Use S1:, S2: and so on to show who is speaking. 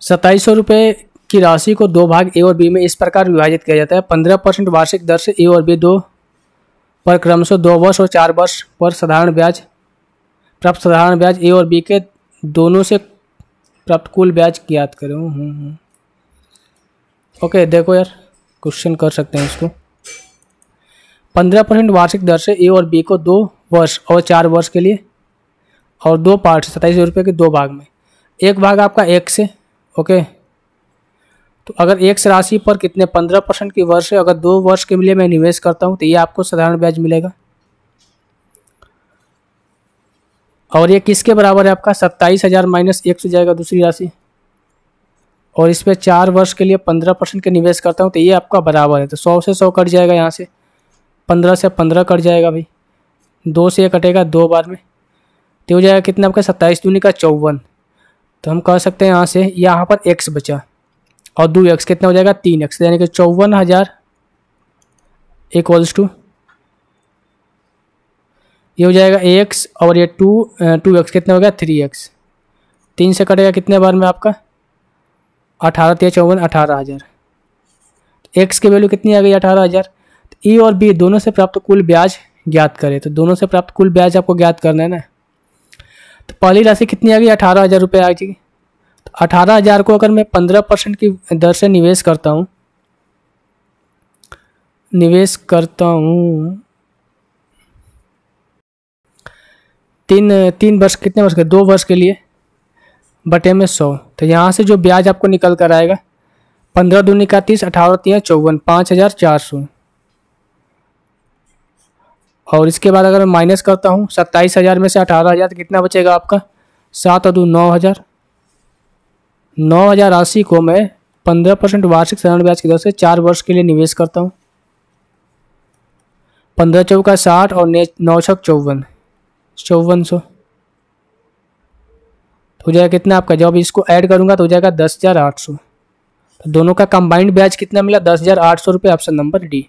S1: ₹2700 की राशि को दो भाग ए और बी में इस प्रकार विभाजित किया जाता है। 15% वार्षिक दर से ए और बी दो पर क्रमशः 2 वर्ष और 4 वर्ष पर साधारण ब्याज प्राप्त साधारण ब्याज ए और बी के दोनों से प्राप्त कुल ब्याज ज्ञात करें। ओके, देखो यार, क्वेश्चन कर सकते हैं इसको। 15% वार्षिक दर से ए और बी को 2 वर्ष और 4 वर्ष के लिए और दो पार्ट ₹2700 के दो भाग में, एक भाग आपका x है। ओके, तो अगर x राशि पर कितने 15% की वर्ष है, अगर 2 वर्ष के लिए मैं निवेश करता हूँ तो ये आपको साधारण ब्याज मिलेगा। और ये किसके बराबर है आपका 27,000 माइनस 1 हो जाएगा दूसरी राशि, और इस पर 4 वर्ष के लिए 15% के निवेश करता हूँ तो ये आपका बराबर है। तो 100 से 100 कट जाएगा, यहाँ से 15 से 15 कट जाएगा भाई, 2 से ये कटेगा 2 बार में, तो हो जाएगा कितना आपका 27 दूनी का 54। तो हम कह सकते हैं यहाँ पर x बचा और 2x कितना हो जाएगा 3x, यानी कि 54,000 इक्वल्स टू ये हो जाएगा ax और ये 2x कितना हो गया 3x, 3 से कटेगा कितने बार में आपका 18 3 54 18,000। x की वैल्यू कितनी आ गई 18,000। तो ए और बी दोनों से प्राप्त कुल ब्याज ज्ञात करें, तो दोनों से प्राप्त कुल ब्याज आपको ज्ञात करना है ना। तो पहली राशि कितनी आ गई 18,000 रुपये आ गई। तो 18,000 को अगर मैं 15% की दर से निवेश करता हूँ तीन वर्ष, कितने वर्ष के 2 वर्ष के लिए बटे में 100, तो यहाँ से जो ब्याज आपको निकल कर आएगा 15 दूनी का 30 18 3 54 5,400। और इसके बाद अगर मैं माइनस करता हूँ 27,000 में से 18,000 तो कितना बचेगा आपका 7 और 2 9,000। 9,000 राशि को मैं 15% वार्षिक साधारण ब्याज की दर से 4 वर्ष के लिए निवेश करता हूँ। 15 चौका 60 और 9 छक 54, 5400 हो जाएगा कितना आपका, जब इसको ऐड करूँगा तो हो जाएगा 10,800। तो दोनों का कंबाइंड ब्याज कितना मिला 10,800 रुपये, ऑप्शन नंबर डी।